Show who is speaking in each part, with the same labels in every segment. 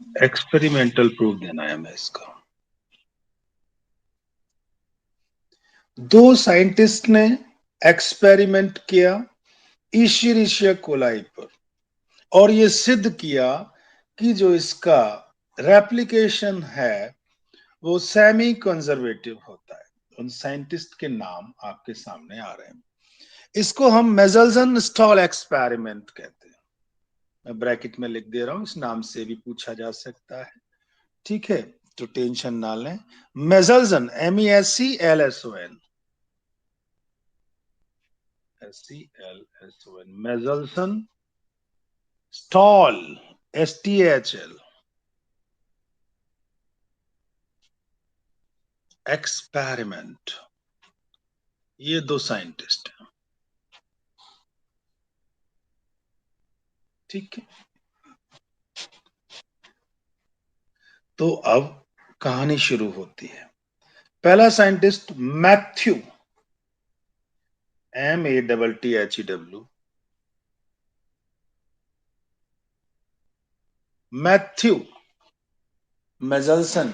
Speaker 1: Experimental proof देना है हमें इसका। दो साइंटिस्ट ने एक्सपेरिमेंट किया इशरिशिया कोलाई पर, और ये सिद्ध किया कि जो इसका रेप्लिकेशन है वो सेमी कंजर्वेटिव होता है। उन साइंटिस्ट के नाम आपके सामने आ रहे हैं। इसको हम मेजल्सन स्टॉल एक्सपेरिमेंट कहते हैं। मैं ब्रैकेट में लिख दे रहा हूं, इस नाम से भी पूछा जा सकता है। ठीक है, तो टेंशन ना लें। Meselson, MESCLSON, SCLSON, Meselson Stahl, STHL experiment. ये दो साइंटिस्ट हैं। ठीक है, तो अब कहानी शुरू होती है। पहला scientist Matthew, MATTHEW, Matthew Meselson,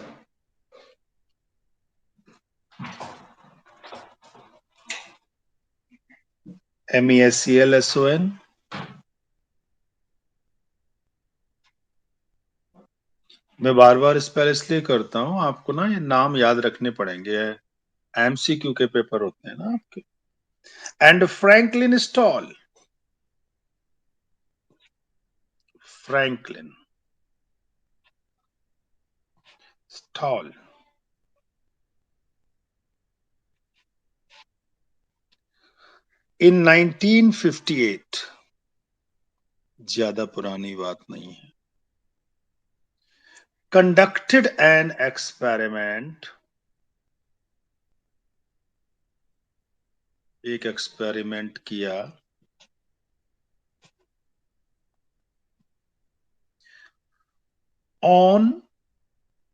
Speaker 1: MESCLSON, मैं बार बार स्पेल इसलिए करता हूं, आपको ना ये नाम याद रखने पड़ेंगे, MCQ के पेपर होते हैं ना आपके। And Franklin Stahl, Franklin Stahl, in 1958, ज्यादा पुरानी बात नहीं है, कंडक्टेड एन एक्सपेरिमेंट, एक एक्सपेरिमेंट किया ऑन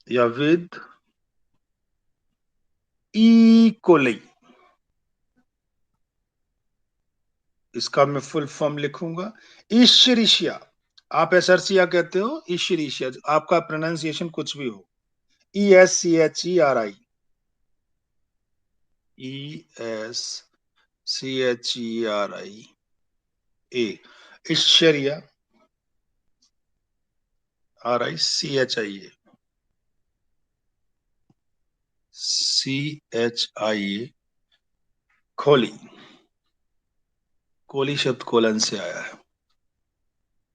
Speaker 1: या विद इकोली। इसका मैं फुल फॉर्म लिखूंगा, इशरिशिया। आप एसरसिया कहते हो, इशरिशिया आपका प्रोनाउंसिएशन कुछ भी हो। ESCHERI, ईश्वरिया, CHIA, खोली। कोली शब्द कोलन से आया है,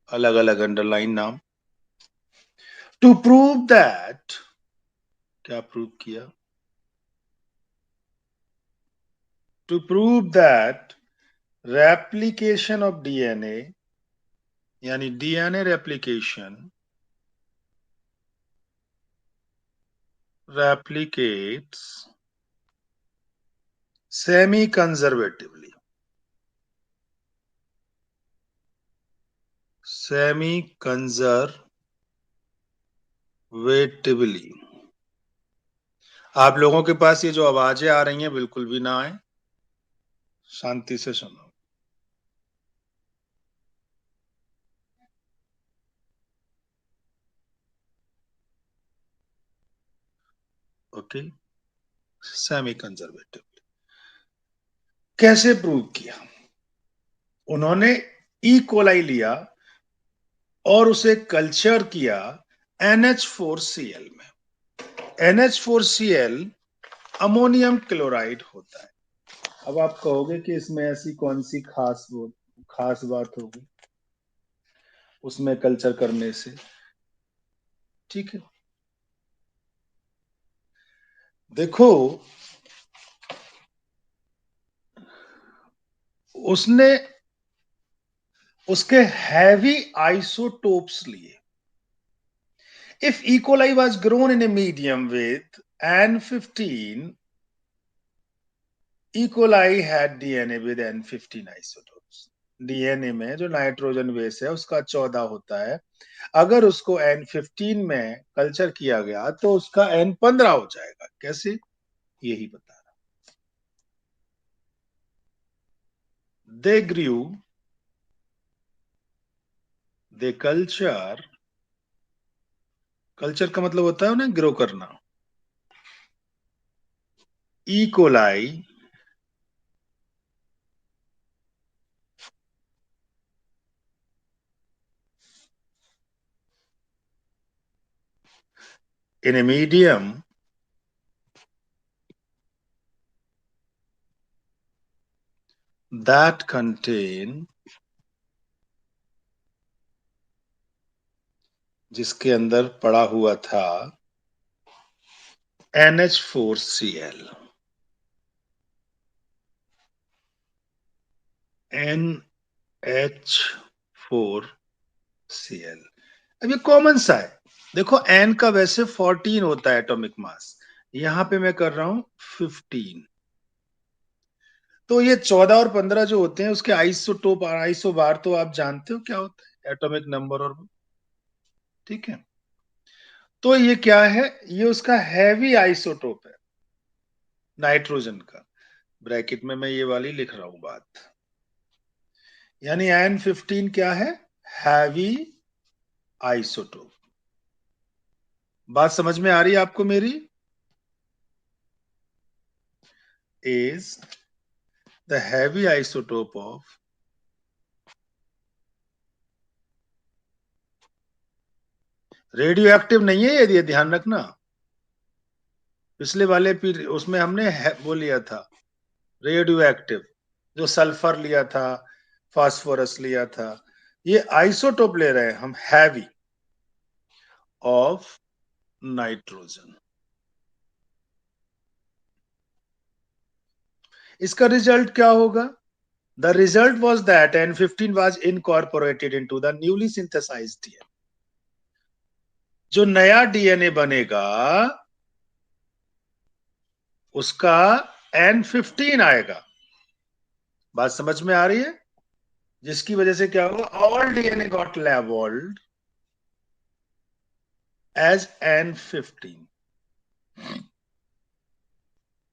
Speaker 1: अलग अलग अंडरलाइन नाम। टू प्रूव दैट, क्या प्रूव किया? To prove that replication of DNA, यानी DNA replication replicates semi conservatively, semi conservatively। आप लोगों के पास ये जो आवाजें आ रही हैं बिल्कुल भी ना आए, शांति से सुनो। Okay, semi conservative. कैसे प्रूव किया? उन्होंने ई कोलाई लिया और उसे कल्चर किया NH4Cl में। NH4Cl अमोनियम क्लोराइड होता है। अब आप कहोगे कि इसमें ऐसी कौन सी खास बात होगी उसमें कल्चर करने से। ठीक है, देखो, उसने उसके हैवी आइसोटोप्स लिए। If E. coli was grown in a medium with N15, E. coli had DNA with N15 isotopes। DNA में जो नाइट्रोजन बेस है उसका 14 होता है। अगर उसको N15 में कल्चर किया गया तो उसका N15 हो जाएगा। कैसे? यही बता रहा। They grew, they culture culture का मतलब होता है ना ग्रो करना। E coli in a medium that contain, जिसके अंदर पड़ा हुआ था NH4Cl, NH4Cl। अब ये कॉमन सा है, देखो N का वैसे 14 होता है एटॉमिक मास, यहां पे मैं कर रहा हूं 15। तो ये 14 और 15 जो होते हैं उसके आइसोटोप और आइसोबार तो आप जानते हो क्या होता है, एटॉमिक नंबर। और ठीक है, तो ये क्या है, ये उसका हैवी आइसोटोप है नाइट्रोजन का। ब्रैकेट में मैं ये वाली लिख रहा हूं बात, यानी N15 क्या है, हैवी आइसोटोप। बात समझ में आ रही है आपको मेरी? Is the heavy isotope of radio active नहीं है ये ध्यान रखना। पिछले वाले उसमें हमने वो लिया था रेडियो एक्टिव, जो सल्फर लिया था, फास्फोरस लिया था। ये आइसोटोप ले रहे हैं हम हैवी ऑफ नाइट्रोजन। इसका रिजल्ट क्या होगा? The result was that N15 was incorporated into the newly synthesized DNA। जो नया डीएनए बनेगा उसका N15 आएगा। बात समझ में आ रही है? जिसकी वजह से क्या होगा, all DNA got labelled as N15।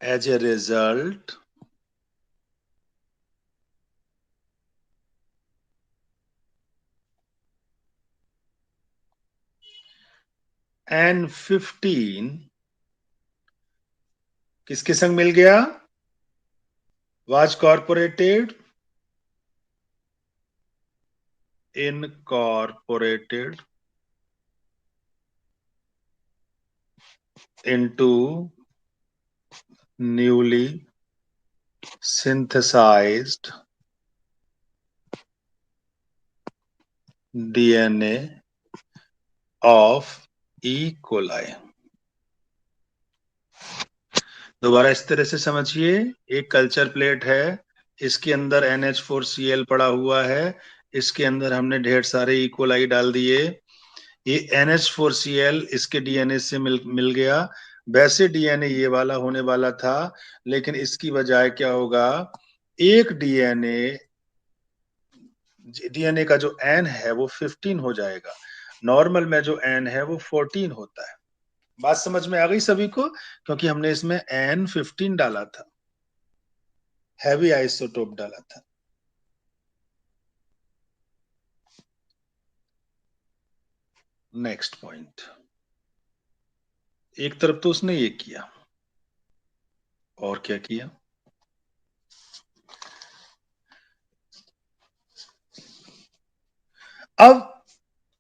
Speaker 1: As a result, N15 किसके संग मिल गया, was incorporated into newly synthesized DNA of E. coli। दोबारा इस तरह से समझिए, एक कल्चर प्लेट है, इसके अंदर NH4Cl पड़ा हुआ है, इसके अंदर हमने ढेर सारे E. coli डाल दिए। ये NH4Cl इसके डीएनए से मिल गया। वैसे डीएनए ये वाला होने वाला था, लेकिन इसकी बजाय क्या होगा, एक डीएनए का जो N है वो 15 हो जाएगा, नॉर्मल में जो N है वो 14 होता है। बात समझ में आ गई सभी को? क्योंकि हमने इसमें N15 डाला था, हैवी आइसोटोप डाला था। नेक्स्ट पॉइंट, एक तरफ तो उसने ये किया, और क्या किया, अब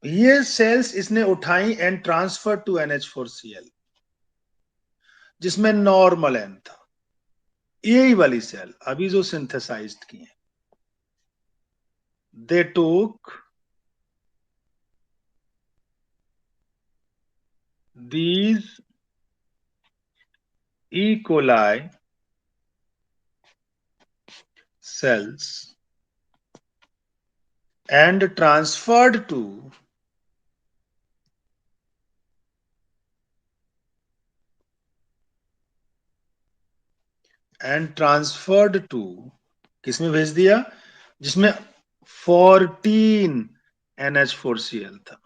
Speaker 1: ये सेल्स इसने उठाई एंड ट्रांसफर टू NH4Cl, जिसमें नॉर्मल N था। यही वाली सेल अभी जो सिंथेसाइज्ड की है, दे टूक these E. coli cells and transferred to किसमें भेज दिया, जिसमें 14 NH4Cl था।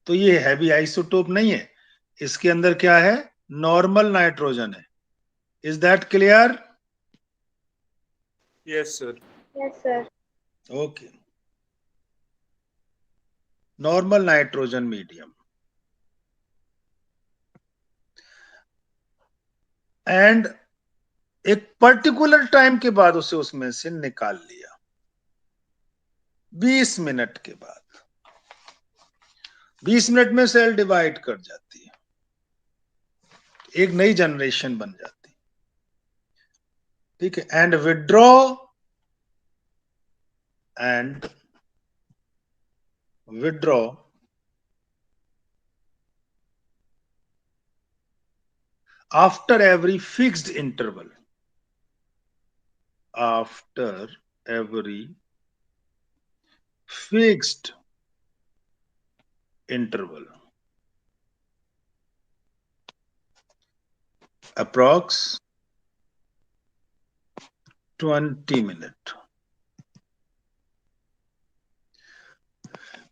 Speaker 1: तो ये हैवी आइसोटोप नहीं है, इसके अंदर क्या है, नॉर्मल नाइट्रोजन है। Is that clear?
Speaker 2: Yes, sir.
Speaker 3: Yes, sir.
Speaker 1: Okay. Normal nitrogen medium, and एक पर्टिकुलर टाइम के बाद उसे उसमें से निकाल लिया, 20 मिनट के बाद। 20 मिनट में सेल डिवाइड कर जाती है, एक नई जनरेशन बन जाती है, ठीक है। And withdraw after every fixed interval, after every fixed interval, approx 20 minute।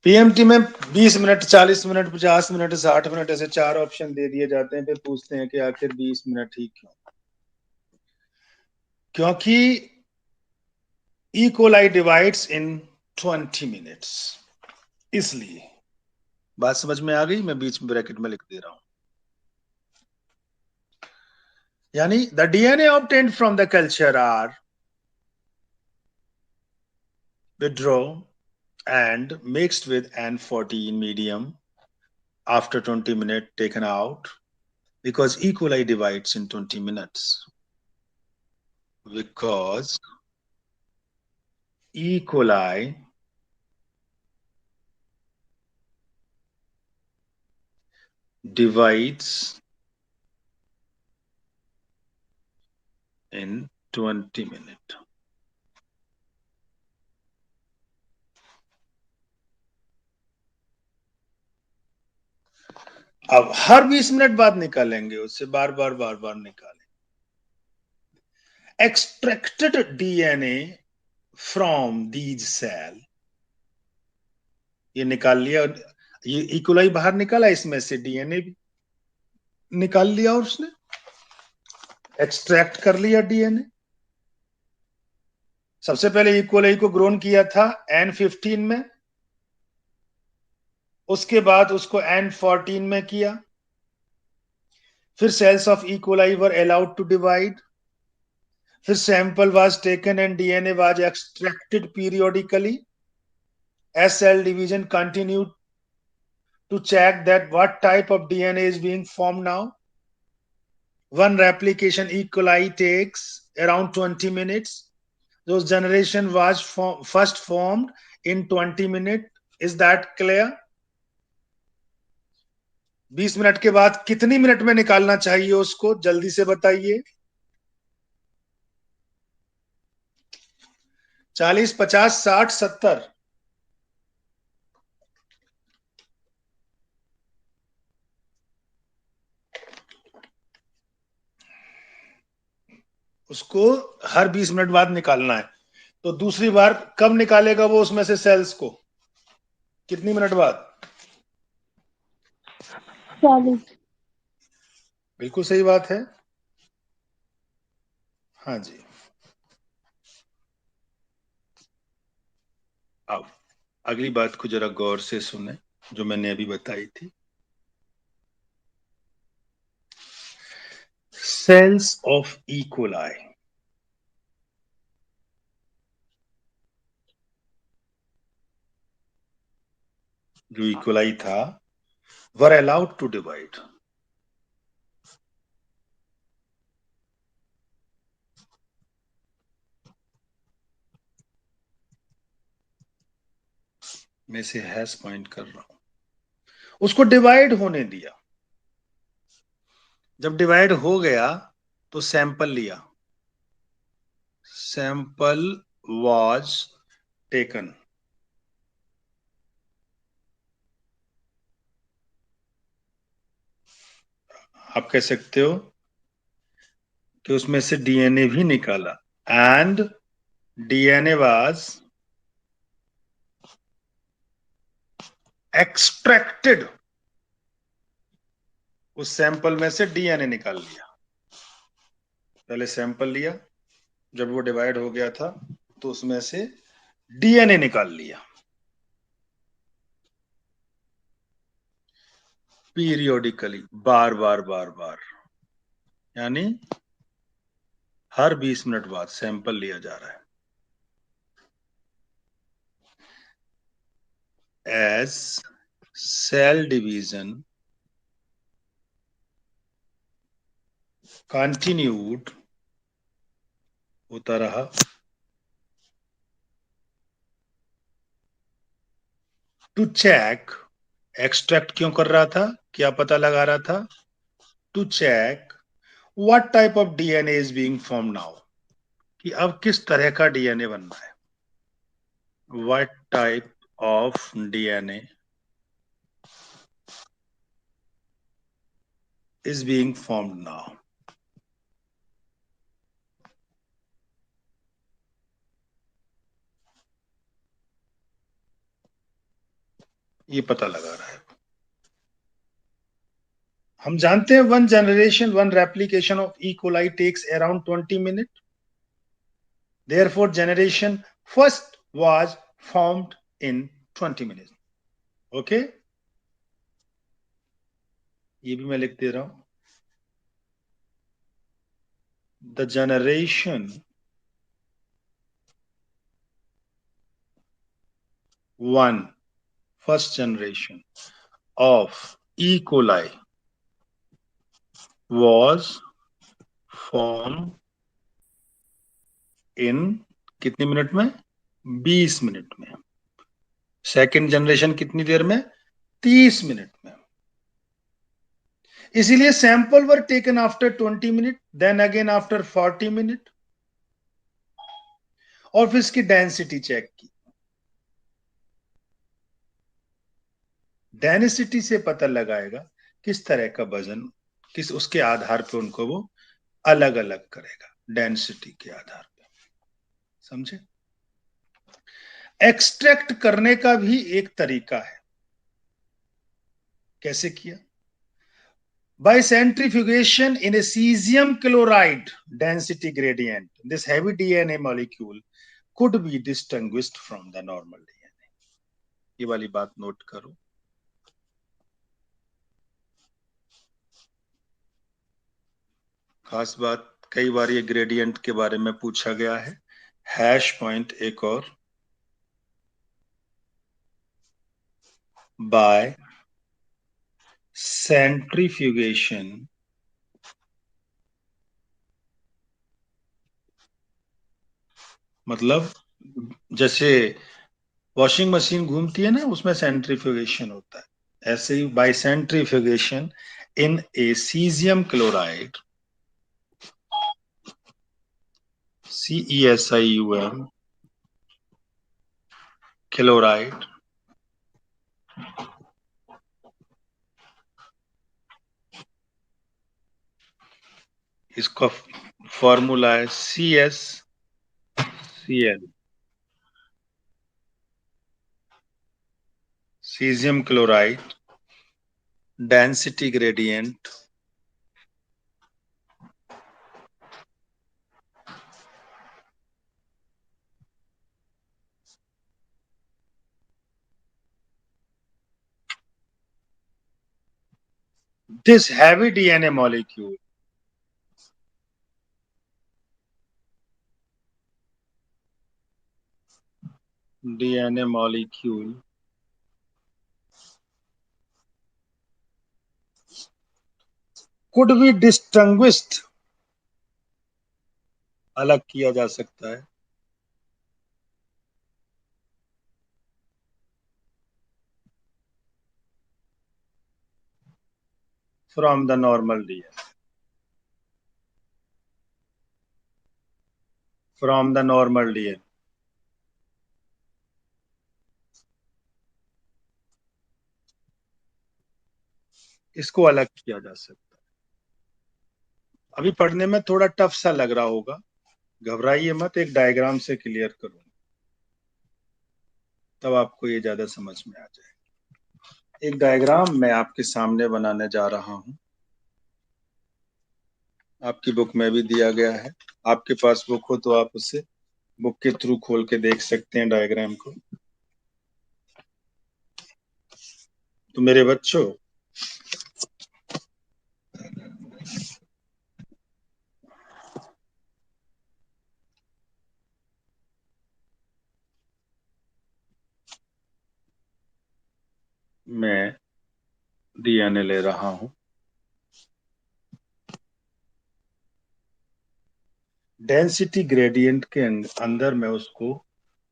Speaker 1: PMT में 20 मिनट, 40 मिनट, 50 मिनट, 60 मिनट, ऐसे 4 ऑप्शन दे दिए जाते हैं। फिर पूछते हैं कि आखिर 20 मिनट ही क्यों? क्योंकि ई कोलाई डिवाइड्स इन 20 मिनट्स, इसलिए। बात समझ में आ गई? मैं बीच में ब्रैकेट में लिख दे रहा हूं। यानी the DNA obtained from the culture are withdrawn and mixed with N14 medium after 20 minutes taken out, because E. coli divides in 20 minutes. Because E. coli divides in 20 minutes. अब हर 20 मिनट बाद निकालेंगे उससे, बार बार निकालेंगे। Extracted DNA from these cell, ये निकाल लिया, ये इकोलाई बाहर निकाला, इसमें से डीएनए भी निकाल लिया और उसने एक्सट्रैक्ट कर लिया डीएनए। सबसे पहले इकोलाई को ग्रोन किया था N15 में, उसके बाद उसको N14 में किया, फिर cells of E coli were allowed to divide, फिर sample was taken and DNA was extracted periodically as cell division continued to check that what type of DNA is being formed now. One replication E. coli takes around 20 minutes. Those generation was first formed in 20 minutes. Is that clear? 20 minute के बाद कितनी minute में निकालना चाहिए उसको, जल्दी से बताइए। 40, 50, 60, 70? उसको हर 20 मिनट बाद निकालना है। तो दूसरी बार कब निकालेगा वो उसमें से सेल्स को? कितनी मिनट बाद?
Speaker 2: 40।
Speaker 1: बिल्कुल सही बात है। हाँ जी। अब अगली बात को जरा गौर से सुने, जो मैंने अभी बताई थी। सेल्स ऑफ ई कोलाई, जो ई कोलाई था, वर अलाउड टू डिवाइड। मैं से हैश पॉइंट कर रहा हूं। उसको डिवाइड होने दिया। जब डिवाइड हो गया तो सैंपल लिया, सैंपल वाज टेकन, आप कह सकते हो कि उसमें से डीएनए भी निकाला, एंड डीएनए वाज एक्सट्रैक्टेड। उस सैंपल में से डीएनए निकाल लिया। पहले सैंपल लिया, जब वो डिवाइड हो गया था तो उसमें से डीएनए निकाल लिया। पीरियोडिकली, बार बार बार बार, यानी हर 20 मिनट बाद सैंपल लिया जा रहा है। एज सेल डिवीजन कंटिन्यूड, होता रहा, टू चेक, एक्सट्रैक्ट क्यों कर रहा था, क्या पता लगा रहा था, to check what type of DNA is being form now, कि अब किस तरह का डीएनए बन रहा है, what type of DNA is being formed now. ये पता लगा रहा है। हम जानते हैं one generation, one replication of E coli takes around 20 minute, therefore generation first was formed in 20 minute. Okay, ये भी मैं लिख दे रहा हूं, the generation one, first generation of E. coli was formed in कितने मिनट में, 20 मिनट में। सेकेंड जनरेशन कितनी देर में, 30 मिनट में। इसीलिए sample were taken after 20 minute, then again after 40 minute, और फिर इसकी डेंसिटी चेक की। डेंसिटी से पता लगाएगा किस तरह का वजन, किस उसके आधार पे उनको वो अलग अलग करेगा, डेंसिटी के आधार पे। समझे? एक्सट्रैक्ट करने का भी एक तरीका है। कैसे किया? Bye centrifugation in a caesium chloride density gradient, this heavy DNA molecule could be distinguished from the normal DNA. ये वाली बात नोट करो। खास बात, कई बार ये ग्रेडियंट के बारे में पूछा गया है। हैश पॉइंट एक और, बाय सेंट्रीफ्यूगेशन मतलब जैसे वॉशिंग मशीन घूमती है ना, उसमें सेंट्रीफ्यूगेशन होता है, ऐसे ही by centrifugation in a caesium chloride, CESIUM chloride, इसका फॉर्मूला है CSCl, caesium chloride density gradient this heavy DNA molecule could be distinguished, अलग किया जा सकता है, from the normal DNA, from the normal DNA। इसको अलग किया जा सकता है। अभी पढ़ने में थोड़ा टफ सा लग रहा होगा, घबराइए मत, एक डायग्राम से क्लियर करूंगा, तब आपको ये ज्यादा समझ में आ जाएगा। एक डायग्राम मैं आपके सामने बनाने जा रहा हूं, आपकी बुक में भी दिया गया है, आपके पास बुक हो तो आप उसे बुक के थ्रू खोल के देख सकते हैं डायग्राम को। तो मेरे बच्चों, मैं डीएनए ले रहा हूं। डेंसिटी ग्रेडियंट के अंदर मैं उसको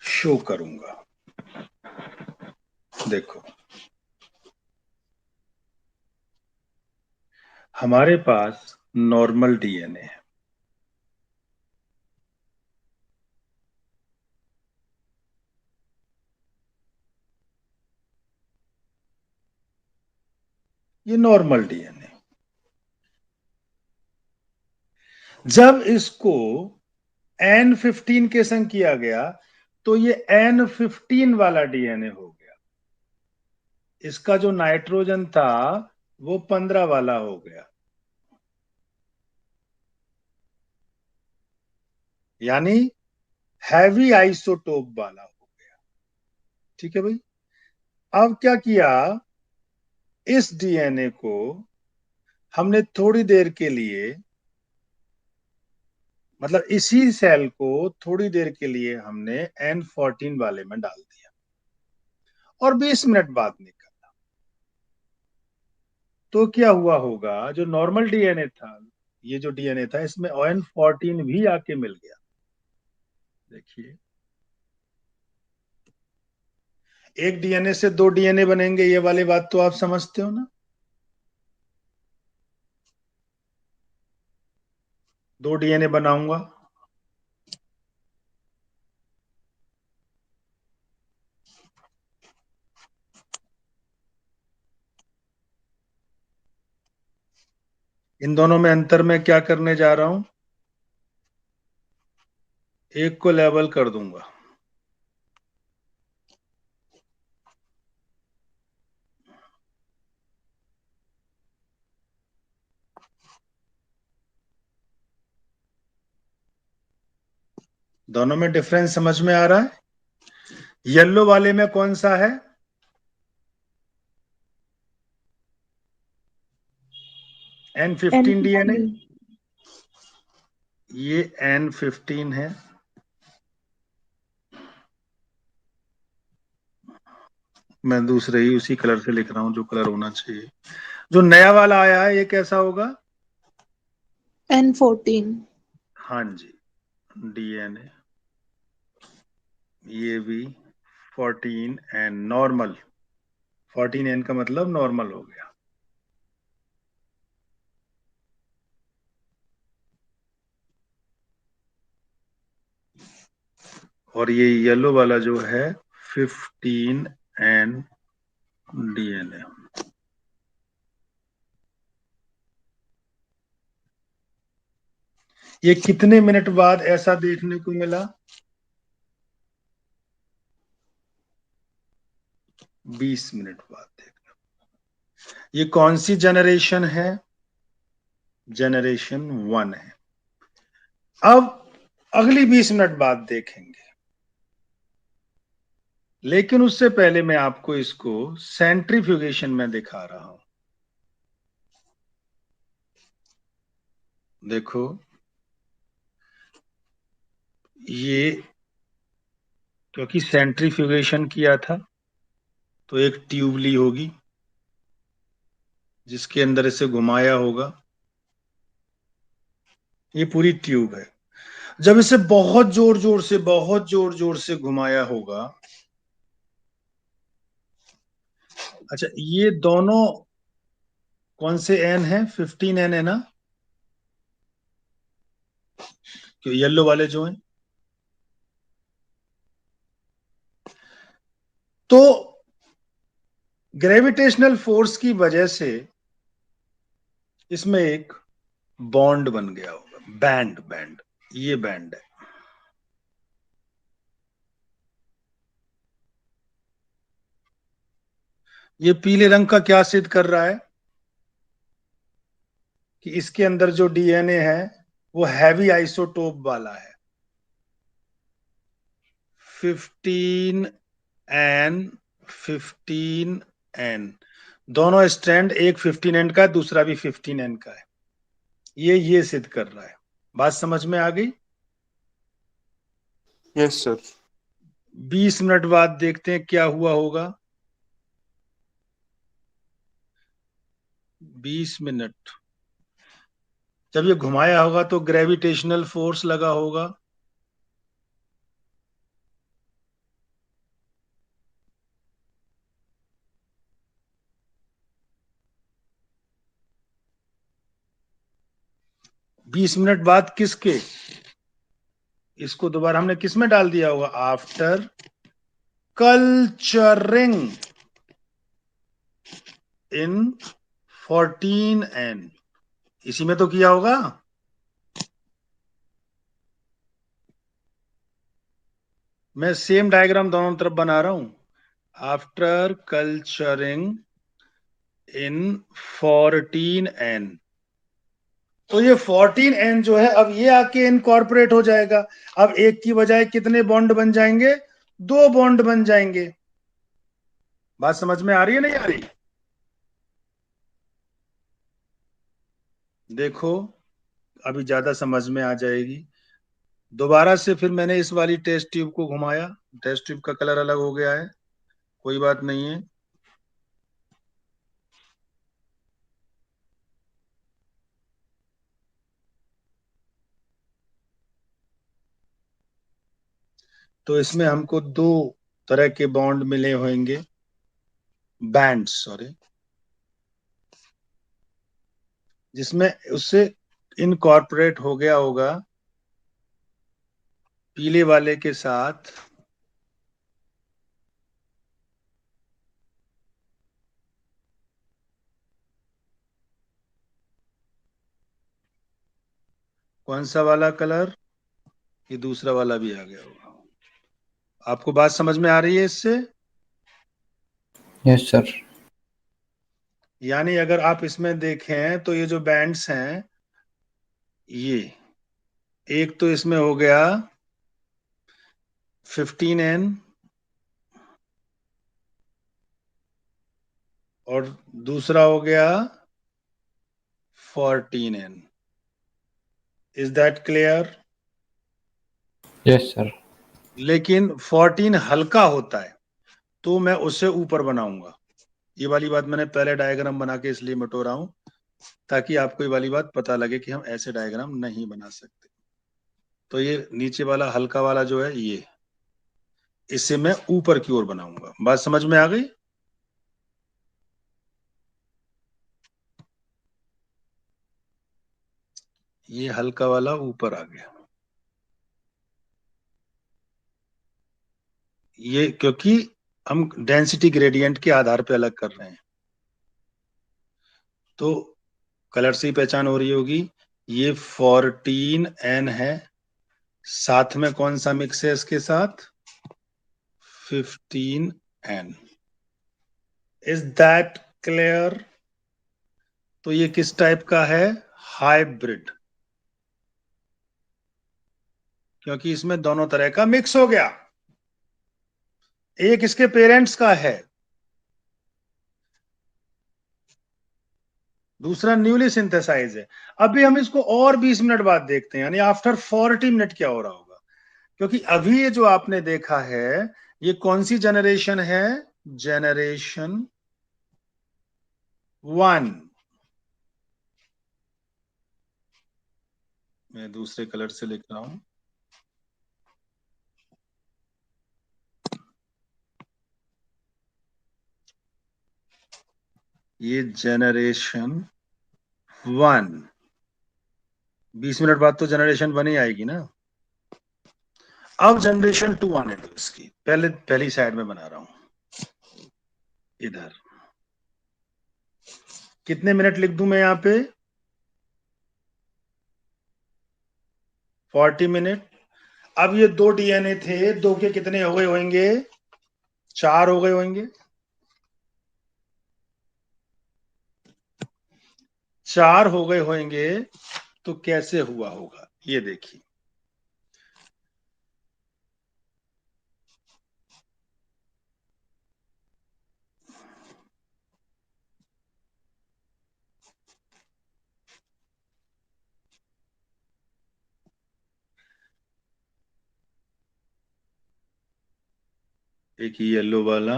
Speaker 1: शो करूंगा। देखो, हमारे पास नॉर्मल डीएनए है। ये नॉर्मल डीएनए। जब इसको N15 के संग किया गया तो ये N15 वाला डीएनए हो गया। इसका जो नाइट्रोजन था वो 15 वाला हो गया, यानी हैवी आइसोटोप वाला हो गया। ठीक है भाई। अब क्या किया, इस डीएनए को हमने थोड़ी देर के लिए, मतलब इसी सेल को थोड़ी देर के लिए हमने N14 वाले में डाल दिया और 20 मिनट बाद निकाला। तो क्या हुआ होगा, जो नॉर्मल डीएनए था, ये जो डीएनए था, इसमें N14 भी आके मिल गया। देखिए, एक डीएनए से दो डीएनए बनेंगे, ये वाली बात तो आप समझते हो ना। दो डीएनए बनाऊंगा, इन दोनों में अंतर मैं क्या करने जा रहा हूं, एक को लेवल कर दूंगा। दोनों में डिफरेंस समझ में आ रहा है। येलो वाले में कौन सा है, N15 डीएनए। ये N15 है। मैं दूसरे ही उसी कलर से लिख रहा हूं जो कलर होना चाहिए। जो नया वाला आया है ये कैसा होगा,
Speaker 2: N14।
Speaker 1: हाँ जी, डीएनए ये भी 14N नॉर्मल। 14N का मतलब नॉर्मल हो गया। और ये येलो वाला जो है 15N डीएनए। ये कितने मिनट बाद ऐसा देखने को मिला, 20 मिनट बाद देखना। ये कौन सी जनरेशन है, जनरेशन 1 है। अब अगली 20 मिनट बाद देखेंगे, लेकिन उससे पहले मैं आपको इसको सेंट्रीफ्यूगेशन में दिखा रहा हूं। देखो, ये क्योंकि सेंट्रीफ्यूगेशन किया था तो एक ट्यूब ली होगी जिसके अंदर इसे घुमाया होगा। ये पूरी ट्यूब है। जब इसे बहुत जोर जोर से घुमाया होगा, अच्छा, ये दोनों कौन से एन है, 15N है ना, क्यों येलो वाले जो हैं। तो ग्रेविटेशनल फोर्स की वजह से इसमें एक बॉन्ड बन गया होगा, बैंड बैंड, ये बैंड है। ये पीले रंग का क्या सिद्ध कर रहा है कि इसके अंदर जो डीएनए है वो हैवी आइसोटोप वाला है, 15N 15N। दोनों स्ट्रैंड, एक 15N का है, दूसरा भी 15N का है। ये सिद्ध कर रहा है। बात समझ में आ गई।
Speaker 3: Yes sir.
Speaker 1: 20 मिनट बाद देखते हैं क्या हुआ होगा। 20 मिनट। जब ये घुमाया होगा तो ग्रेविटेशनल फोर्स लगा होगा। बीस मिनट बाद किसके, इसको दोबारा हमने किस में डाल दिया होगा, आफ्टर कल्चरिंग इन 14N, इसी में तो किया होगा। मैं सेम डायग्राम दोनों तरफ बना रहा हूं। आफ्टर कल्चरिंग इन 14N, तो ये 14N जो है अब ये आके इनकॉर्पोरेट हो जाएगा। अब एक की बजाय कितने बॉन्ड बन जाएंगे, 2 बॉन्ड बन जाएंगे। बात समझ में आ रही है नहीं आ रही? देखो अभी ज्यादा समझ में आ जाएगी। दोबारा से फिर मैंने इस वाली टेस्ट ट्यूब को घुमाया। टेस्ट ट्यूब का कलर अलग हो गया है, कोई बात नहीं है। तो इसमें हमको 2 तरह के बॉन्ड मिले होंगे, बैंड सॉरी, जिसमें उससे इनकॉर्पोरेट हो गया होगा पीले वाले के साथ कौन सा वाला कलर, ये दूसरा वाला भी आ गया होगा। आपको बात समझ में आ रही है इससे?
Speaker 2: Yes sir.
Speaker 1: यानी अगर आप इसमें देखें तो ये जो बैंड्स हैं, ये एक तो इसमें हो गया 15N और दूसरा हो गया 14N। Is that clear?
Speaker 2: Yes sir.
Speaker 1: लेकिन 14 हल्का होता है तो मैं उससे ऊपर बनाऊंगा। ये वाली बात मैंने पहले डायग्राम बना के इसलिए मिटो रहा हूं, ताकि आपको ये वाली बात पता लगे कि हम ऐसे डायग्राम नहीं बना सकते। तो ये नीचे वाला हल्का वाला जो है, ये इससे मैं ऊपर की ओर बनाऊंगा। बात समझ में आ गई? ये हल्का वाला ऊपर आ गया, ये क्योंकि हम डेंसिटी ग्रेडियंट के आधार पे अलग कर रहे हैं। तो कलर से ही पहचान हो रही होगी, ये 14N है, साथ में कौन सा मिक्स है इसके साथ, 15N। Is that clear? तो ये किस टाइप का है, हाइब्रिड, क्योंकि इसमें दोनों तरह का मिक्स हो गया। एक इसके पेरेंट्स का है, दूसरा न्यूली सिंथेसाइज है। अभी हम इसको और 20 मिनट बाद देखते हैं, यानी आफ्टर 40 मिनट क्या हो रहा होगा। क्योंकि अभी ये जो आपने देखा है, ये कौन सी जनरेशन है, जनरेशन 1। मैं दूसरे कलर से लिख रहा हूं, ये जनरेशन 1। 20 मिनट बाद तो जनरेशन 1 ही आएगी ना। अब जनरेशन 2 आने दो, इसकी पहले पहली साइड में बना रहा हूं इधर। कितने मिनट लिख दूं मैं यहां पे, 40 मिनट। अब ये 2 DNA थे, दो के कितने हो गए होंगे, 4 हो गए होंगे। 4 हो गए होंगे, तो कैसे हुआ होगा ये देखिए। एक येलो वाला,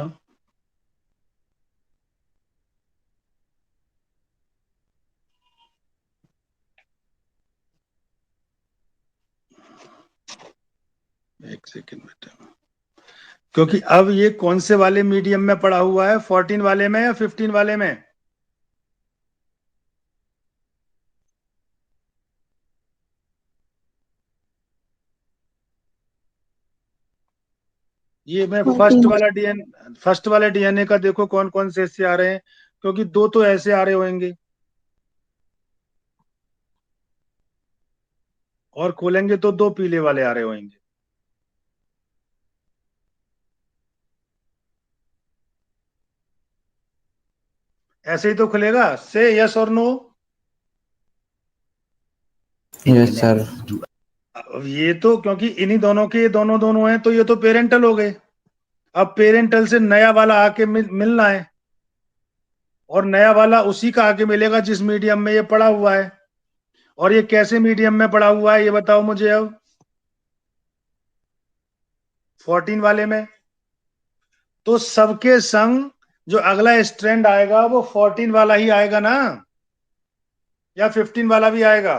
Speaker 1: सेकेंड बेटा, क्योंकि अब ये कौन से वाले मीडियम में पड़ा हुआ है, 14 वाले में या 15 वाले में? ये मैं फर्स्ट वाले डीएनए का देखो कौन कौन से ऐसे आ रहे हैं, क्योंकि दो तो ऐसे आ रहे होंगे, और खोलेंगे तो दो पीले वाले आ रहे होंगे। ऐसे ही तो खुलेगा, से यस और नो।
Speaker 2: Yes sir.
Speaker 1: अब ये तो क्योंकि इन्हीं दोनों के दोनों दोनों हैं, तो ये तो पेरेंटल हो गए। अब पेरेंटल से नया वाला आके मिलना है, और नया वाला उसी का आके मिलेगा जिस मीडियम में ये पड़ा हुआ है। और ये कैसे मीडियम में पड़ा हुआ है ये बताओ मुझे अब। 14 वाले में। तो सबके संग जो अगला स्ट्रैंड आएगा वो 14 वाला ही आएगा ना, या 15 वाला भी आएगा?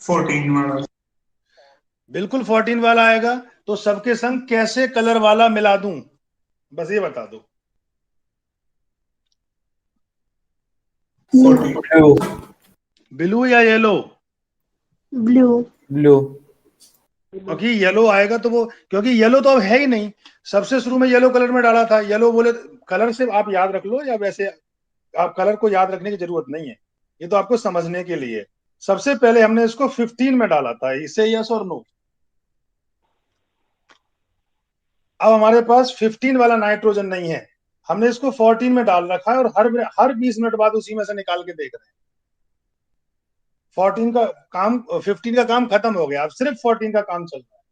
Speaker 3: 14 वाला।
Speaker 1: बिल्कुल 14 वाला आएगा। तो सबके संग कैसे कलर वाला मिला दूं, बस ये बता दो।
Speaker 3: 14।
Speaker 2: ब्लू।
Speaker 1: ब्लू या येलो?
Speaker 4: ब्लू।
Speaker 2: ब्लू।
Speaker 1: क्योंकि येलो आएगा तो वो, क्योंकि येलो तो अब है ही नहीं। सबसे शुरू में येलो कलर में डाला था, येलो बोले। कलर से आप याद रख लो, या वैसे आप कलर को याद रखने की जरूरत नहीं है, ये तो आपको समझने के लिए। सबसे पहले हमने इसको 15 में डाला था, इसे यस और नो। अब हमारे पास 15 वाला नाइट्रोजन नहीं है, हमने इसको 14 में डाल रखा है, और हर 20 मिनट बाद उसी में से निकाल के देख रहे हैं। 14 का काम, 15 का काम खत्म हो गया, अब सिर्फ 14 का काम चल रहा है।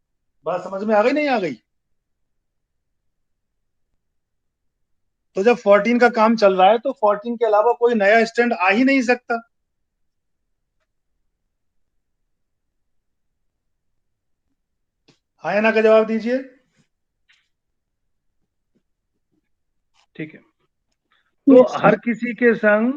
Speaker 1: बात समझ में आ गई नहीं आ गई? तो जब 14 का काम चल रहा है तो 14 के अलावा कोई नया स्टैंड आ ही नहीं सकता। हाँ या ना का जवाब दीजिए। ठीक है, तो
Speaker 4: यस
Speaker 1: हर
Speaker 4: सर।
Speaker 1: किसी के संग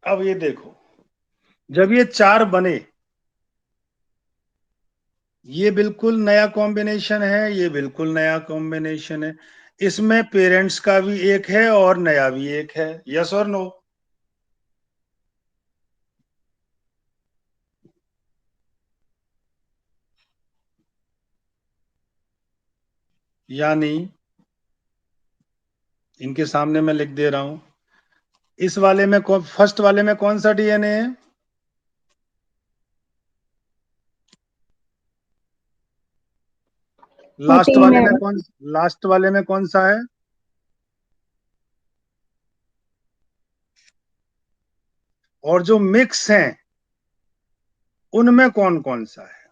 Speaker 1: अब ये देखो, जब ये चार बने, ये बिल्कुल नया कॉम्बिनेशन है, ये बिल्कुल नया कॉम्बिनेशन है। इसमें पेरेंट्स का भी एक है और नया भी एक है, यस और नो? यानी इनके सामने मैं लिख दे रहा हूं, इस वाले में फर्स्ट वाले में कौन सा डीएनए है? लास्ट
Speaker 4: 14
Speaker 1: वाले में
Speaker 4: में।
Speaker 1: कौन, लास्ट वाले में कौन सा है? और जो मिक्स हैं उनमें कौन कौन सा है?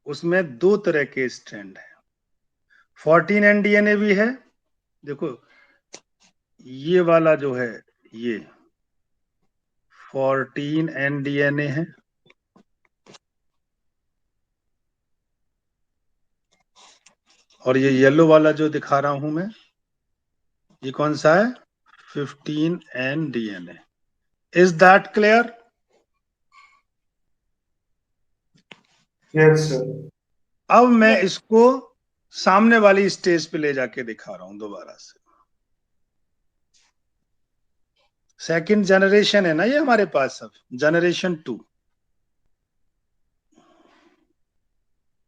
Speaker 1: उसमें दो तरह के स्ट्रैंड है। 14 एन डीएनए भी है, देखो ये वाला जो है, ये 14 एन डीएनए है। और ये येलो वाला जो दिखा रहा हूं मैं, ये कौन सा है? 15 N DNA. Is that clear?
Speaker 3: Yes sir.
Speaker 1: अब मैं इसको सामने वाली स्टेज पे ले जाके दिखा रहा हूं दोबारा से। सेकंड जनरेशन है ना ये हमारे पास, सब जनरेशन 2।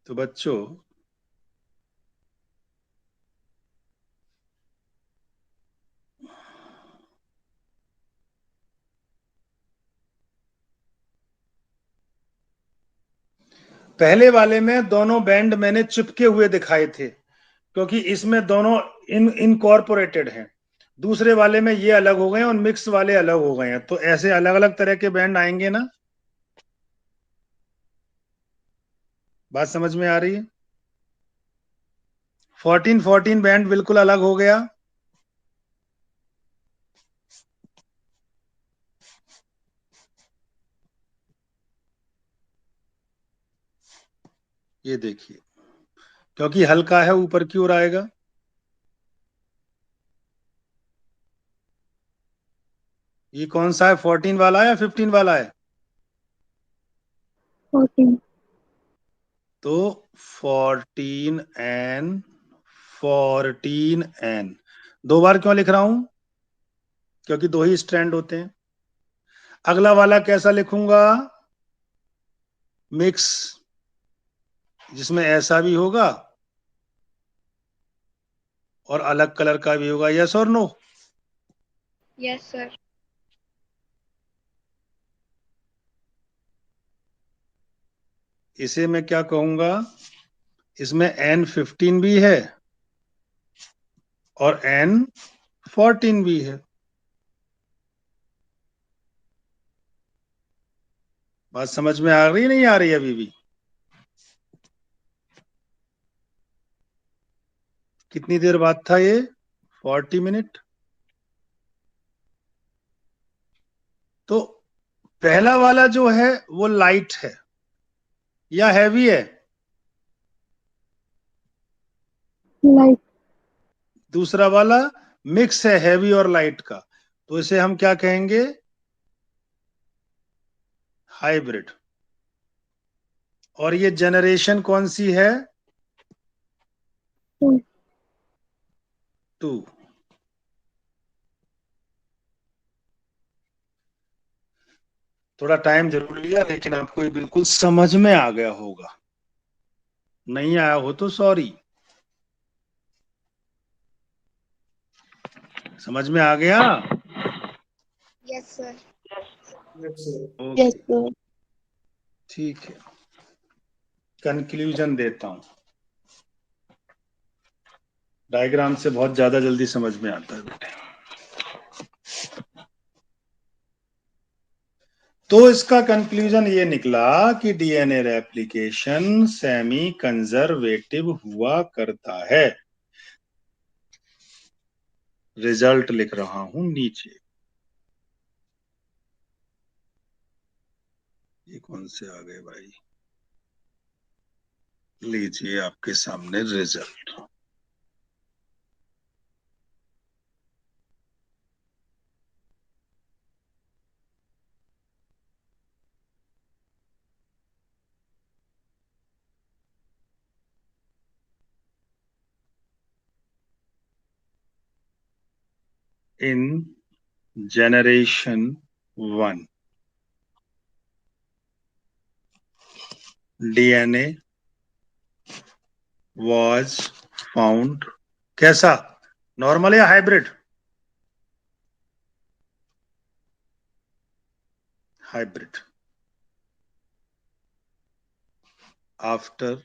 Speaker 1: तो बच्चों, पहले वाले में दोनों बैंड मैंने चिपके हुए दिखाए थे, क्योंकि इसमें दोनों इनकॉर्पोरेटेड हैं। दूसरे वाले में ये अलग हो गए और मिक्स वाले अलग हो गए हैं, तो ऐसे अलग अलग तरह के बैंड आएंगे ना। बात समझ में आ रही है? 14 बैंड बिल्कुल अलग हो गया। ये देखिए, क्योंकि हल्का है ऊपर की ओर आएगा। ये कौन सा है, 14 वाला है या 15 वाला है?
Speaker 4: 14.
Speaker 1: तो 14N, 14N 2 बार क्यों लिख रहा हूं? क्योंकि 2 ही स्ट्रैंड होते हैं। अगला वाला कैसा लिखूंगा? मिक्स, जिसमें ऐसा भी होगा और अलग कलर का भी होगा। यस और नो?
Speaker 5: Yes, sir.
Speaker 1: इसे मैं क्या कहूंगा? इसमें N15 भी है और N14 भी है। बात समझ में आ रही नहीं आ रही अभी भी? कितनी देर बाद था ये? 40 मिनट। तो पहला वाला जो है वो लाइट है या हैवी है?
Speaker 4: Light.
Speaker 1: दूसरा वाला मिक्स है हैवी और लाइट का, तो इसे हम क्या कहेंगे? हाइब्रिड। और ये जनरेशन कौन सी है?
Speaker 4: 2.
Speaker 1: 2। थोड़ा टाइम जरूर लिया, लेकिन आपको ये बिल्कुल समझ में आ गया होगा। नहीं आया हो तो सॉरी। समझ में आ गया?
Speaker 5: Yes, sir.
Speaker 3: Yes, sir.
Speaker 1: Okay,
Speaker 4: Yes, sir.
Speaker 1: ठीक है। कंक्लूजन देता हूं। डायग्राम से बहुत ज्यादा जल्दी समझ में आता है बेटे। तो इसका कंक्लूजन ये निकला कि डीएनए रेप्लिकेशन सेमी कंजर्वेटिव हुआ करता है। रिजल्ट लिख रहा हूं नीचे। ये कौन से आ गए भाई? लीजिए आपके सामने result. In generation 1, DNA was found, कैसा? नॉर्मल या hybrid? Hybrid. After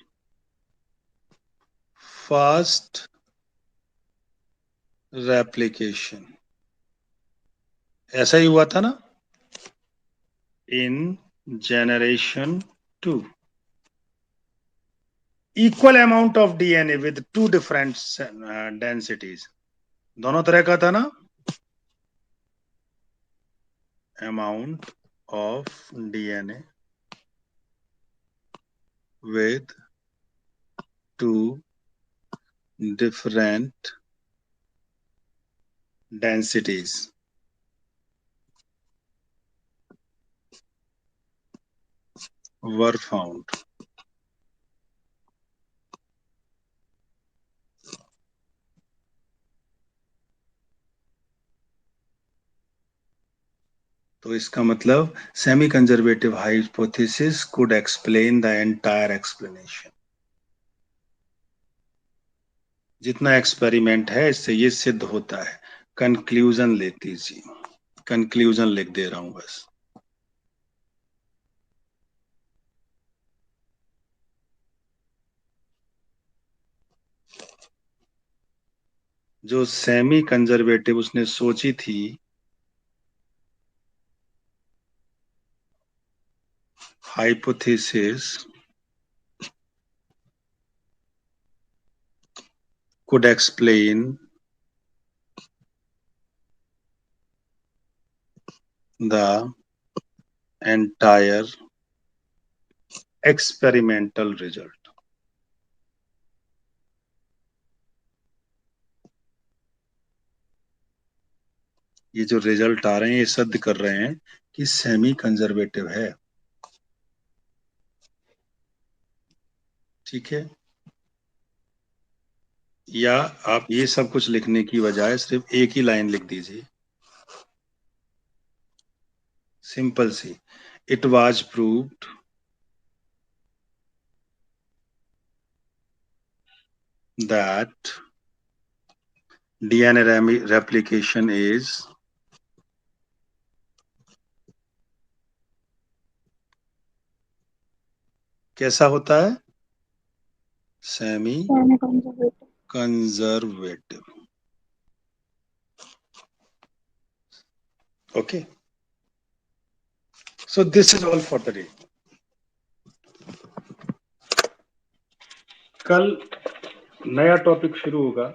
Speaker 1: first replication, ऐसा ही हुआ था ना? इन generation 2, equal amount of DNA with 2 different densities. दोनों तरह का था ना? Amount of DNA with 2 different densities were found. तो इसका मतलब semi conservative hypothesis could explain the entire explanation. जितना एक्सपेरिमेंट है इससे ये सिद्ध होता है। कंक्लूजन ले लीजिए, कंक्लूजन लिख दे रहा हूं बस। जो सेमी कंजर्वेटिव उसने सोची थी, hypothesis could explain the entire experimental result. ये जो रिजल्ट आ रहे हैं ये सिद्ध कर रहे हैं कि सेमी कंजर्वेटिव है। ठीक है, या आप ये सब कुछ लिखने की बजाय सिर्फ एक ही लाइन लिख दीजिए, सिंपल सी, it was proved that DNA replication is कैसा होता है? Semi
Speaker 4: Semi-conservative.
Speaker 1: Conservative. Okay, so this is all for the day. कल नया टॉपिक शुरू होगा।